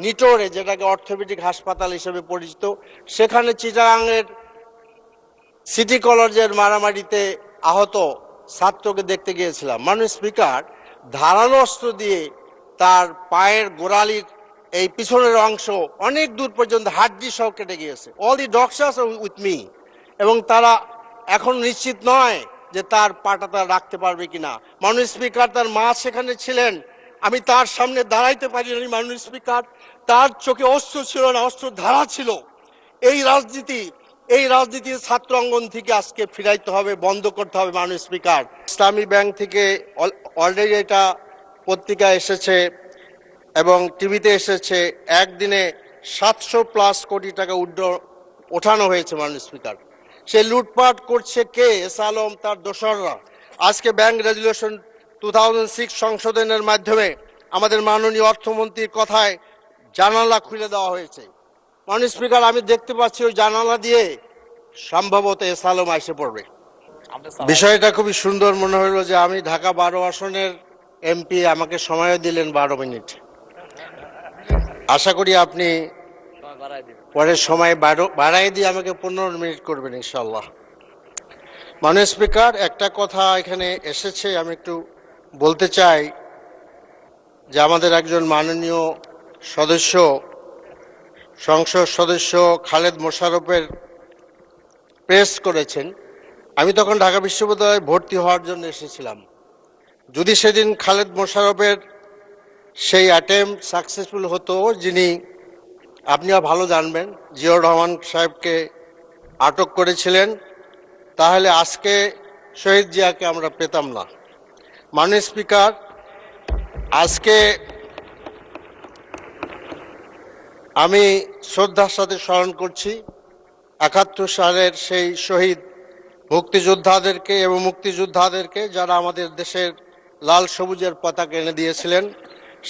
নিটোরে, যেটাকে অর্থোপেডিক হাসপাতাল হিসেবে পরিচিত, সেখানে চিটাগাংয়ের সিটি কলেজের মারামারিতে আহত ছাত্রকে দেখতে গিয়েছিলাম। মাননীয় স্পিকার, ধারালো অস্ত্র দিয়ে তার পায়ের গোড়ালির এই পিছনের অংশ অনেক দূর পর্যন্ত হাড্ডি সহ কেটে গিয়েছে। All the doctors are with me, এবং তারা এখন নিশ্চিত নয় যে তার পাটা তারা রাখতে পারবে কিনা। মাননীয় স্পিকার, তার মা সেখানে ছিলেন, আমি তার সামনে দাঁড়াইতে পারিনি। মাননীয় স্পিকার, তার চোখে অস্ত্র ছিল না, অস্ত্র ধারা ছিল। এই রাজনীতি ছাত্র অঙ্গন থেকে আজকে ফিরাইতে হবে, বন্ধ করতে হবে। মাননীয় স্পিকার, ইসলামী ব্যাংক থেকে অলরেডি এটা পত্রিকায় এসেছে এবং টিভিতে এসেছে, একদিনে 700+ কোটি টাকা ওঠানো হয়েছে। মাননীয় স্পিকার, সে লুটপাট করছে কে? এস আলম, তার দোসররা। আজকে ব্যাংক রেজুলেশন 2006 সংশোধনের মাধ্যমে আমাদের মাননীয় অর্থমন্ত্রীর কথায় জানালা খুলে দেওয়া হয়েছে। মাননীয় স্পিকার, আমি দেখতে পাচ্ছি ওই জানালা দিয়ে সম্ভবত এস আলম এসে পড়বে। বিষয়টা খুবই সুন্দর মনে হলো যে আমি ঢাকা 12 আসনের এমপি, আমাকে সময়ও দিলেন 12 মিনিট। আশা করি আপনি পরের সময় বাড়াই দিয়ে আমাকে 15 মিনিট করবেন ইনশাল্লাহ। মাননীয় স্পিকার, একটা কথা এখানে এসেছে, আমি একটু বলতে চাই যে আমাদের একজন মাননীয় সদস্য, সংসদ সদস্য খালেদ মোশাররফের প্রেস করেছেন। আমি তখন ঢাকা বিশ্ববিদ্যালয়ে ভর্তি হওয়ার জন্য এসেছিলাম। যদি সেদিন খালেদ মোশাররফের সেই অ্যাটেম্প সাকসেসফুল হতো, যিনি আপনিও ভালো জানবেন, জিয়াউর রহমান সাহেবকে আটক করেছিলেন, তাহলে আজকে শহীদ জিয়াকে আমরা পেতাম না। মাননীয় স্পিকার, আজকে আমি শ্রদ্ধার সাথে স্মরণ করছি 71 সালের সেই শহীদ মুক্তিযোদ্ধাদেরকে এবং মুক্তিযোদ্ধাদেরকে যারা আমাদের দেশের লাল সবুজের পতাকা এনে দিয়েছিলেন।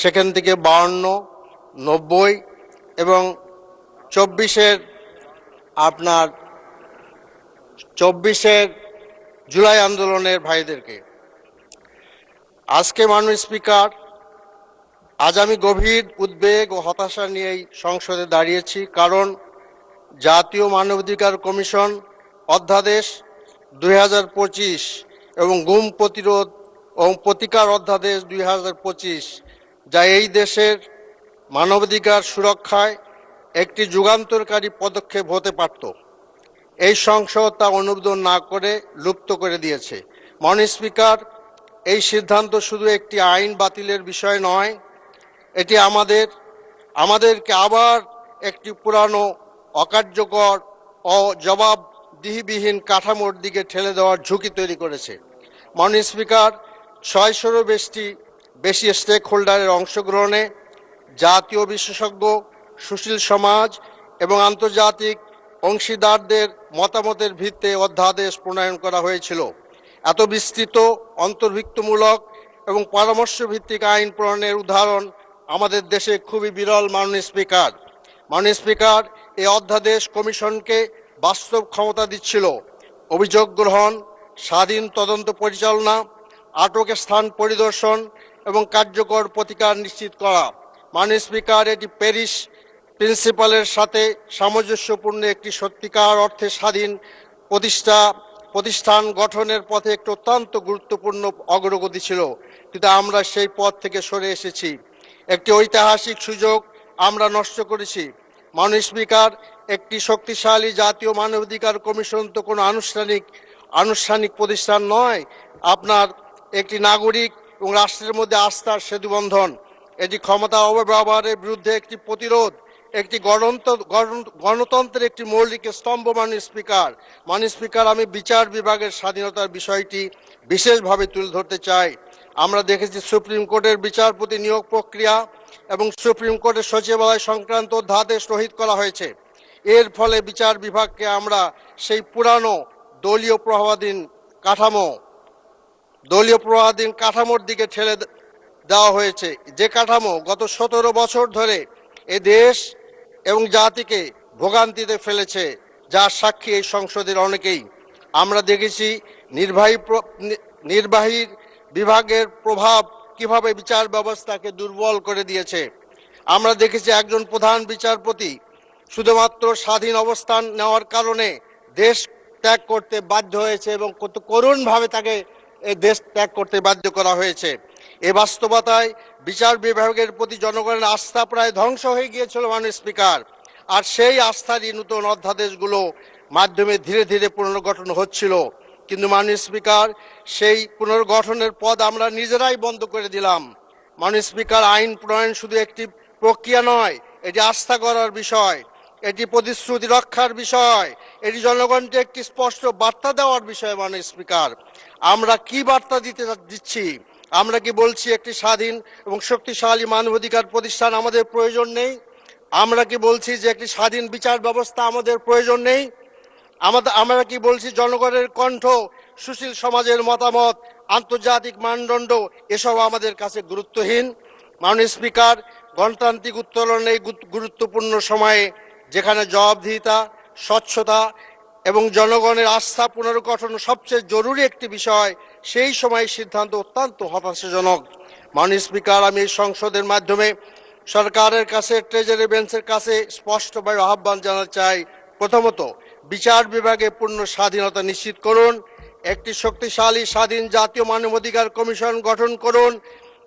সেখান থেকে 52, 90 এবং 24 জুলাই আন্দোলনের ভাইদেরকে। আজকে মাননীয় স্পিকার, আজ আমি গভীর উদ্বেগ ও হতাশা নিয়েই সংসদে দাঁড়িয়েছি, কারণ জাতীয় মানবাধিকার কমিশন অধ্যাদেশ 2025 এবং গুম প্রতিরোধ ও প্রতিকার অধ্যাদেশ 2025, যা এই দেশের মানবাধিকার সুরক্ষায় একটি যুগান্তকারী পদক্ষেপ হতে পারত, এই সংসদ তা অনুমোদন না করে লুপ্ত করে দিয়েছে। মাননীয় স্পিকার, এই সিদ্ধান্ত শুধু একটি আইন বাতিলের বিষয় নয়, এটি আমাদেরকে আবার একটি পুরানো, অকার্যকর ও জবাবদিহিবিহীন কাঠামোর দিকে ঠেলে দেওয়ার ঝুঁকি তৈরি করেছে। মাননীয় স্পিকার, 600-এরও বেশি স্টেক হোল্ডারের অংশগ্রহণে জাতীয় বিশেষজ্ঞ, সুশীল সমাজ এবং আন্তর্জাতিক অংশীদারদের মতামতের ভিত্তিতে অধ্যাদেশ প্রণয়ন করা হয়েছিল। এত বিস্তৃত, অন্তর্ভুক্তমূলক এবং পরামর্শ ভিত্তিক আইন প্রণয়নের উদাহরণ আমাদের দেশে খুবই বিরল। মাননীয় স্পিকার, এই অধ্যাদেশ কমিশনকে বাস্তব ক্ষমতা দিচ্ছিল অভিযোগ গ্রহণ, স্বাধীন তদন্ত পরিচালনা, আটকের স্থান পরিদর্শন এবং কার্যকর প্রতিকার নিশ্চিত করা। মাননীয় স্পিকার, এটি প্যারিস প্রিন্সিপালের সাথে সামঞ্জস্যপূর্ণ একটি সত্যিকার অর্থে স্বাধীন প্রতিষ্ঠান গঠনের পথে একটি অত্যন্ত গুরুত্বপূর্ণ অগ্রগতি ছিল, কিন্তু আমরা সেই পথ থেকে সরে এসেছি। একটি ঐতিহাসিক সুযোগ আমরা নষ্ট করেছি। মাননীয় স্পিকার, একটি শক্তিশালী জাতীয় মানবাধিকার কমিশন তো কোনো আনুষ্ঠানিক প্রতিষ্ঠান নয়, আপনার একটি নাগরিক এবং রাষ্ট্রের মধ্যে আস্থার সেতুবন্ধন। এটি ক্ষমতা অপব্যবহারের বিরুদ্ধে একটি প্রতিরোধ, একটি গণতন্ত্রের একটি মৌলিক স্তম্ভ। মাননীয় স্পিকার, আমি বিচার বিভাগের স্বাধীনতার বিষয়টি বিশেষভাবে তুলে ধরতে চাই। আমরা দেখেছি সুপ্রিম কোর্টের বিচারপতি নিয়োগ প্রক্রিয়া এবং সুপ্রিম কোর্টের সচিবালয় সংক্রান্ত অধ্যাদেশ রহিত করা হয়েছে। এর ফলে বিচার বিভাগকে আমরা সেই পুরানো দলীয় প্রভাবাধীন কাঠামোর দিকে ঠেলে দেওয়া হয়েছে, যে কাঠামো গত 17 বছর ধরে এ দেশ এবং জাতিকে ভোগান্তিতে ফেলেছে, যার সাক্ষী এই সংসদের অনেকেই। আমরা দেখেছি নির্বাহী বিভাগের প্রভাব কিভাবে বিচার ব্যবস্থাকে দুর্বল করে দিয়েছে। আমরা দেখেছি একজন প্রধান বিচারপতি শুধুমাত্র স্বাধীন অবস্থান নেওয়ার কারণে দেশ ত্যাগ করতে বাধ্য হয়েছে এবং কত করুণভাবে তাকে এই দেশ ত্যাগ করতে বাধ্য করা হয়েছে। এ বাস্তবতায় বিচার বিভাগের প্রতি জনগণের আস্থা প্রায় ধ্বংস হয়ে গিয়েছিল মাননীয় স্পিকার। আর সেই আস্থারই নতুন অধ্যাদেশগুলো মাধ্যমে ধীরে ধীরে পুনর্গঠন হচ্ছিল। কিন্তু মাননীয় স্পিকার, সেই পুনর্গঠনের পদ আমরা নিজেরাই বন্ধ করে দিলাম। মাননীয় স্পিকার, আইন প্রণয়ন শুধু একটি প্রক্রিয়া নয়, এটি আস্থা করার বিষয়, এটি প্রতিশ্রুতি রক্ষার বিষয়, এটি জনগণকে একটি স্পষ্ট বার্তা দেওয়ার বিষয়। মাননীয় স্পিকার, আমরা কি বার্তা দিচ্ছি? আমরা কি বলছি একটি স্বাধীন এবং শক্তিশালী মানবাধিকার প্রতিষ্ঠান আমাদের প্রয়োজন নেই? আমরা কি বলছি যে একটি স্বাধীন বিচার ব্যবস্থা আমাদের প্রয়োজন নেই? আমরা কি বলছি জনগণের কণ্ঠ, সুশীল সমাজের মতামত, আন্তর্জাতিক মানদণ্ড এসব আমাদের কাছে গুরুত্বহীন? মাননীয় স্পিকার, গণতান্ত্রিক উত্তোলনের এই গুরুত্বপূর্ণ সময়ে যেখানে জবাবদিহিতা, স্বচ্ছতা এবং জনগণের আস্থা পুনর্গঠন সবচেয়ে জরুরি একটি বিষয়, সেই সময় সিদ্ধান্ত অত্যন্ত হতাশাজনক। মাননীয় স্পিকার, আমি এই সংসদের মাধ্যমে সরকারের কাছে, ট্রেজারি বেঞ্চের কাছে স্পষ্টভাবে আহ্বান জানাতে চাই। প্রথমত, বিচার বিভাগে পূর্ণ স্বাধীনতা নিশ্চিত করুন, একটি শক্তিশালী স্বাধীন জাতীয় মানবাধিকার কমিশন গঠন করুন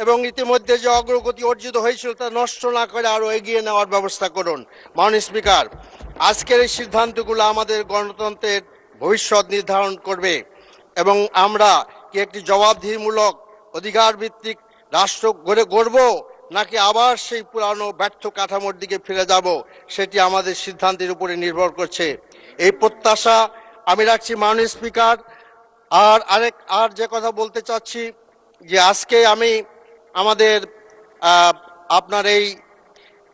এবং ইতিমধ্যে যে অগ্রগতি অর্জিত হয়েছিল তা নষ্ট না করে আরও এগিয়ে নেওয়ার ব্যবস্থা করুন। মাননীয় স্পিকার, আজকের এই সিদ্ধান্তগুলো আমাদের গণতন্ত্রের ভবিষ্যৎ নির্ধারণ করবে এবং আমরা কি একটি জবাবদিহিমূলক অধিকার ভিত্তিক রাষ্ট্র গড়ব নাকি আবার সেই পুরানো ব্যর্থ কাঠামোর দিকে ফিরে যাব, সেটি আমাদের সিদ্ধান্তের উপরে নির্ভর করছে। এই প্রত্যাশা আমি রাখছি। মাননীয় স্পিকার, আর যে কথা বলতে চাচ্ছি যে আজকে আমি আমাদের আপনার এই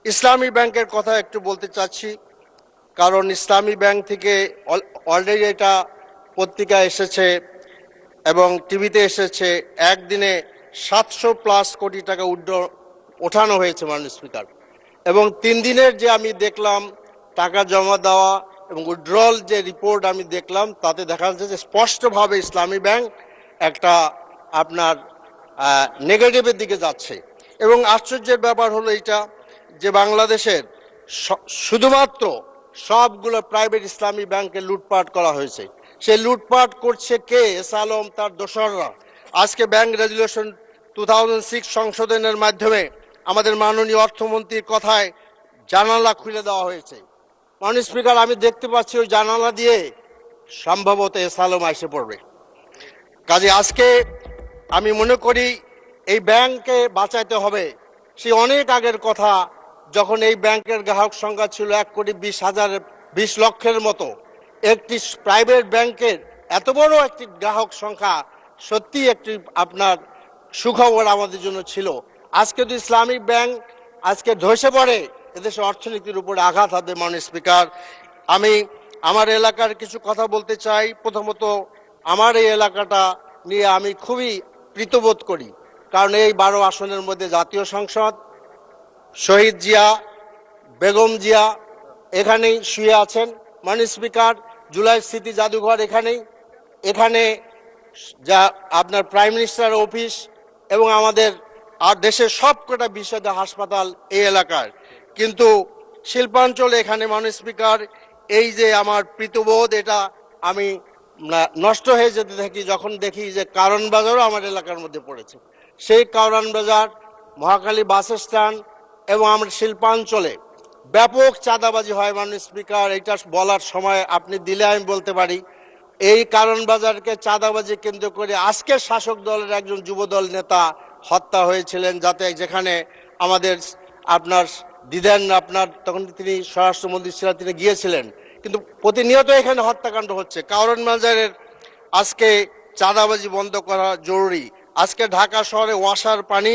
ইসলামী ব্যাংকের কথা একটু বলতে চাচ্ছি, কারণ ইসলামী ব্যাংক থেকে অলরেডি এটা পত্রিকায় এসেছে এবং টিভিতে এসেছে, একদিনে 700+ কোটি টাকা ওঠানো হয়েছে মাননীয় স্পিকার। এবং 3 দিনের যে আমি দেখলাম টাকা জমা দেওয়া এবং উইথড্রল যে রিপোর্ট আমি দেখলাম, তাতে দেখা যাচ্ছে যে স্পষ্টভাবে ইসলামী ব্যাংক একটা আপনার নেগেটিভের দিকে যাচ্ছে। এবং আশ্চর্যের ব্যাপার হলো এইটা যে বাংলাদেশের শুধুমাত্র সবগুলো প্রাইভেট ইসলামী ব্যাংকে লুটপাট করা হয়েছে। সেই লুটপাট করছে কে? এস আলম তার দোসররা। আজকে ব্যাংক রেজুলেশন 2006 সংশোধনের মাধ্যমে আমাদের মাননীয় অর্থমন্ত্রীর কথায় জানালা খুলে দেওয়া হয়েছে। মাননীয় স্পিকার, আমি দেখতে পাচ্ছি ওই জানালা দিয়ে সম্ভবত এস আলম এসে পড়বে। কাজে আজকে আমি মনে করি এই ব্যাংককে বাঁচাইতে হবে। সেই অনেক আগের কথা, যখন এই ব্যাংকের গ্রাহক সংখ্যা ছিল 1,20,00,000 মতো। একটি প্রাইভেট ব্যাংকের এত বড় একটি গ্রাহক সংখ্যা সত্যি একটি আপনার সুখবর আমাদের জন্য ছিল। আজকে যদি ইসলামিক ব্যাংক আজকে ধসে পড়ে, এদেশের অর্থনীতির উপরে আঘাত হবে। মাননীয় স্পিকার, আমি আমার এলাকার কিছু কথা বলতে চাই। প্রথমত, আমার এই এলাকাটা নিয়ে আমি খুবই প্রীতবোধ করি, কারণ এই 12 আসনের মধ্যে জাতীয় সংসদ, শহীদ জিয়া, বেগম জিয়া এখানেই শুয়ে আছেন। মাননীয় স্পিকার, জুলাই স্মৃতি জাদুঘর এখানে যা আপনার প্রাইম মিনিস্টার অফিস এবং আমাদের আর দেশের সবকটা বিশেষজ্ঞ হাসপাতাল এই এলাকার। কিন্তু শিল্পাঞ্চল এখানে মাননীয় স্পিকার, এই যে আমার প্রীতবোধ, এটা আমি নষ্ট হয়ে যেতে থাকি যখন দেখি যে কারণ বাজারও আমার এলাকার মধ্যে পড়েছে। সেই কারণ বাজার, মহাখালী বাস স্ট্যান্ড এবং আমরা শিল্পাঞ্চলে ব্যাপক চাঁদাবাজি হয়। মাননীয় স্পিকার, এটা বলার সময় আপনি দিলে আমি বলতে পারি। এই কারণ বাজারকে চাঁদাবাজি কেন্দ্র করে আজকের শাসক দলের একজন যুবদল নেতা হত্যা হয়েছিলেন, যেখানে আমাদের আপনার তখন তিনি স্বরাষ্ট্রমন্ত্রী ছিলেন, তিনি গিয়েছিলেন। কিন্তু প্রতিনিয়ত এখানে হত্যাকাণ্ড হচ্ছে। কারণ বাজারের আজকে চাঁদাবাজি বন্ধ করা জরুরি। আজকে ঢাকা শহরে ওয়াসার পানি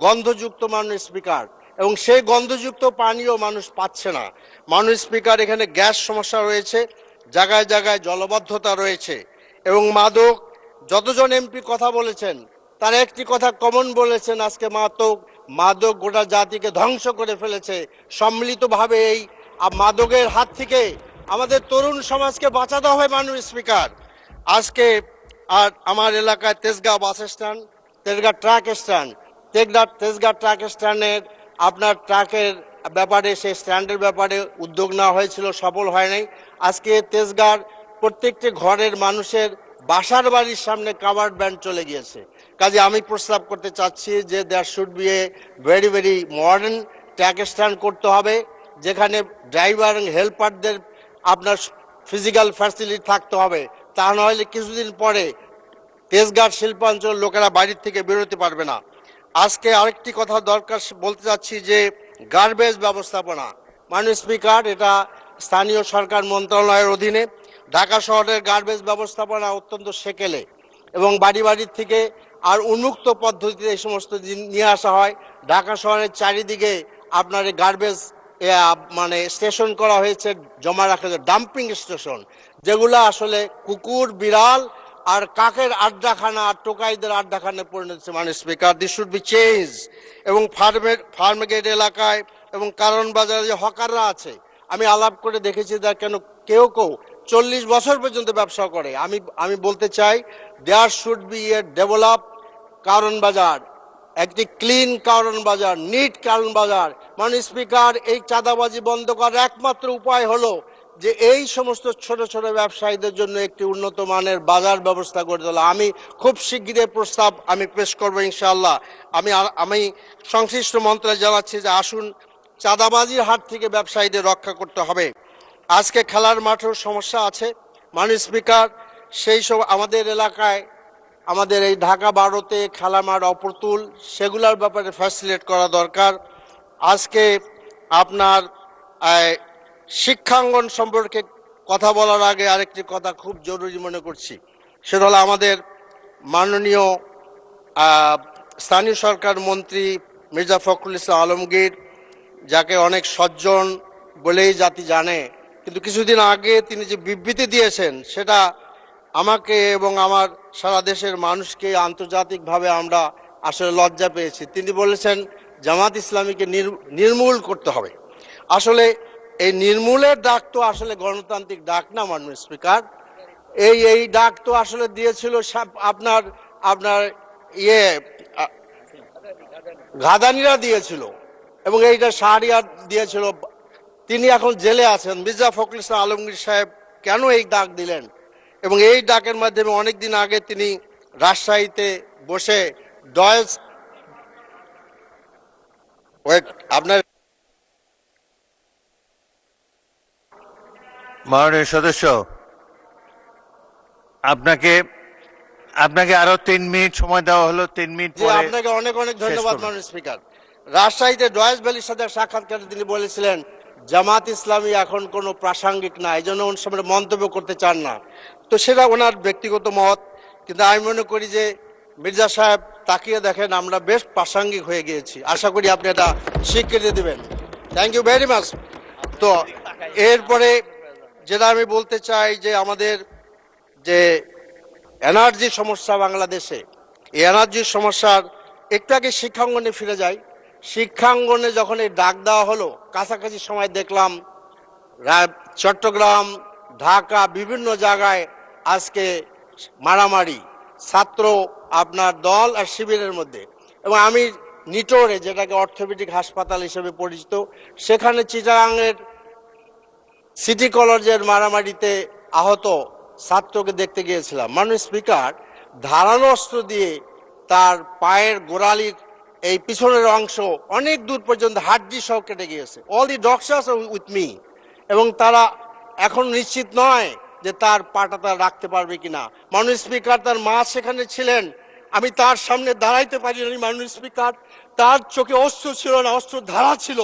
গন্ধযুক্ত মাননীয় স্পিকার, এবং সেই গন্ধযুক্ত পানিও মানুষ পাচ্ছে না। মাননীয় স্পিকার, এখানে গ্যাস সমস্যা রয়েছে, জায়গায় জায়গায় জলবদ্ধতা রয়েছে এবং মাদক। যতজন এমপি কথা বলেছেন তার একটি কথা কমন বলেছেন, আজকে মাদক গোটা জাতিকে ধ্বংস করে ফেলেছে। সম্মিলিতভাবে এই মাদকের হাত থেকে আমাদের তরুণ সমাজকে বাঁচাতে হবে। মাননীয় স্পিকার, আজকে আর আমার এলাকায় Tejgaon bus stand, Tejgaon truck stand, Tejgaon truck স্ট্যান্ডের আপনার ট্রাকের ব্যাপারে, সেই স্ট্যান্ডের ব্যাপারে উদ্যোগ নেওয়া হয়েছিল, সফল হয় নাই। আজকে তেজগাঁর প্রত্যেকটি ঘরের মানুষের বাসার বাড়ির সামনে কাভার্ড ভ্যান চলে গিয়েছে। কাজে আমি প্রস্তাব করতে চাচ্ছি যে there should be a very very modern truck stand করতে হবে, যেখানে ড্রাইভার এবং হেল্পারদের আপনার ফিজিক্যাল ফ্যাসিলিটি থাকতে হবে। তা নাহলে কিছুদিন পরে তেজগাঁর শিল্পাঞ্চল লোকেরা বাড়ির থেকে বেরোতে পারবে না। আজকে আরেকটি কথা দরকার বলতে চাচ্ছি যে গার্বেজ ব্যবস্থাপনা। মাননীয় স্পিকার, এটা স্থানীয় সরকার মন্ত্রণালয়ের অধীনে। ঢাকা শহরের গার্বেজ ব্যবস্থাপনা অত্যন্ত সেকেলে এবং বাড়ি বাড়ির থেকে আর উন্মুক্ত পদ্ধতিতে এই সমস্ত নিয়ে আসা হয়। ঢাকা শহরের চারিদিকে আপনার এই গার্বেজ মানে স্টেশন করা হয়েছে, জমা রাখা হয়েছে ডাম্পিং স্টেশন, যেগুলো আসলে কুকুর, বিড়াল আর কাকের আড্ডাখানা আর টোকাইদের আড্ডাখানায় পরিণত হচ্ছে। মানে speaker, this should be change. এবং ফার্মগেট এলাকায় এবং কারণ বাজারে যে হকাররা আছে, আমি আলাপ করে দেখেছি যে কেন কেউ 40 বছর পর্যন্ত ব্যবসা করে। আমি বলতে চাই there should be a develop কারণ বাজার, একটি ক্লিন কারণ বাজার, নিট কারণ বাজার। মাননীয় স্পিকার, এই চাঁদাবাজি বন্ধ করার একমাত্র উপায় হলো যে এই সমস্ত ছোট ছোট ব্যবসায়ীদের জন্য একটি উন্নত মানের বাজার ব্যবস্থা করে তোলা। আমি খুব শিগগিরই প্রস্তাব আমি পেশ করবো ইনশাআল্লাহ। আমি সংশ্লিষ্ট মন্ত্রণালয়ে জানাচ্ছি যে আসুন, চাঁদাবাজির হাত থেকে ব্যবসায়ীদের রক্ষা করতে হবে। আজকে খেলার মাঠেও সমস্যা আছে মাননীয় স্পিকার। সেই সব আমাদের এলাকায়, আমাদের এই ঢাকা 12-তে খেলা মাঠ অপ্রতুল, সেগুলোর ব্যাপারে ফ্যাসিলিটেট করা দরকার। আজকে আপনার শিক্ষাঙ্গন সম্পর্কে কথা বলার আগে আরেকটি কথা খুব জরুরি মনে করছি, সেটা হলো আমাদের মাননীয় স্থানীয় সরকার মন্ত্রী মির্জা ফখরুল ইসলাম আলমগীর, যাকে অনেক সজ্জন বলেই জাতি জানে, কিন্তু কিছুদিন আগে তিনি যে বিবৃতি দিয়েছেন সেটা আমাকে এবং আমার সারা দেশের মানুষকে আন্তর্জাতিকভাবে আমরা আসলে লজ্জা পেয়েছি। তিনি বলেছেন জামাত ইসলামীকে নির্মূল করতে হবে। আসলে এই নির্মূলের ডাক তো আসলে গণতান্ত্রিক ডাক না মাননীয় স্পিকার। এই ডাক তো আসলে দিয়েছিল আপনার আপনার ঘাদানিরা দিয়েছিল, এবং এইটা শাহরিয়ার দিয়েছিল। তিনি এখন জেলে আছেন। মির্জা ফখরুল ইসলাম আলমগীর সাহেব কেন এই ডাক দিলেন? এবং এই ডাকের মাধ্যমে অনেকদিন আগে তিনি রাজশাহীতে বসে আপনার মাননীয় সদস্য, আপনাকে আরো 3 মিনিট সময় দেওয়া হলো। 3 মিনিট পরে আপনাকে অনেক অনেক ধন্যবাদ মাননীয় স্পিকার। রাজশাহীতে ডয়েস ভ্যালির সাথে সাক্ষাৎকারে তিনি বলেছিলেন জামাত ইসলামী এখন কোনো প্রাসঙ্গিক না, এই জন্য ওনার সামনে মন্তব্য করতে চান না। তো সেটা ওনার ব্যক্তিগত মত, কিন্তু আমি মনে করি যে মির্জা সাহেব তাকিয়ে দেখেন, আমরা বেশ প্রাসঙ্গিক হয়ে গিয়েছি। আশা করি আপনি এটা স্বীকৃতি দেবেন। Thank you very much. তো এরপরে যেটা আমি বলতে চাই যে আমাদের যে এনার্জি সমস্যা বাংলাদেশে, এই এনার্জির সমস্যার একটু আগে শিক্ষাঙ্গনে ফিরে যাই। শিক্ষাঙ্গনে যখন এই ডাক দেওয়া হলো, কাছাকাছি সময় দেখলাম চট্টগ্রাম, ঢাকা, বিভিন্ন জায়গায় আজকে মারামারি, ছাত্র আপনার দল আর শিবিরের মধ্যে। এবং আমি নিটোরে, যেটাকে অর্থোপেডিক হাসপাতাল হিসেবে পরিচিত, সেখানে চিটাগাংয়ের সিটি কলেজের মারামারিতে আহত ছাত্রকে দেখতে গিয়েছিলাম। মাননীয় স্পিকার, ধারালো অস্ত্র দিয়ে তার পায়ের গোড়ালির এই পিছনের অংশ অনেক দূর পর্যন্ত হাড্ডি সহ কেটে গিয়েছে। All the doctors are with me, এবং তারা এখন নিশ্চিত নয় যে তার পাটা তারা রাখতে পারবে কিনা। মাননীয় স্পিকার, তার মা সেখানে ছিলেন, আমি তার সামনে দাঁড়াইতে পারিনি। মাননীয় স্পিকার, তার চোখে অস্ত্র ছিল না, অস্ত্র ধারা ছিল।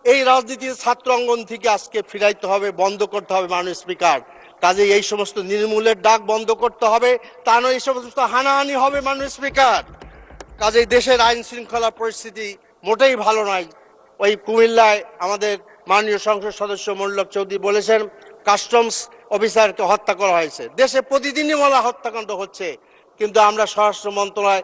এই রাজনীতির ছাত্র অঙ্গন থেকে আজকে ফিরাইতে হবে, বন্ধ করতে হবে মাননীয় স্পিকার। কাজে এই সমস্ত নির্মূলের ডাক বন্ধ করতে হবে, তা নয় এই সমস্ত হানাহানি হবে মাননীয় স্পিকার। কাজে দেশের আইন শৃঙ্খলা পরিস্থিতি মোটেই ভালো নয়। ওই কুমিল্লায় আমাদের মাননীয় সংসদ সদস্য মোল্লক চৌধুরী বলেছেন কাস্টমস অফিসারকে হত্যা করা হয়েছে। দেশে প্রতিদিনই হত্যাকাণ্ড হচ্ছে, কিন্তু আমরা স্বরাষ্ট্র মন্ত্রণালয়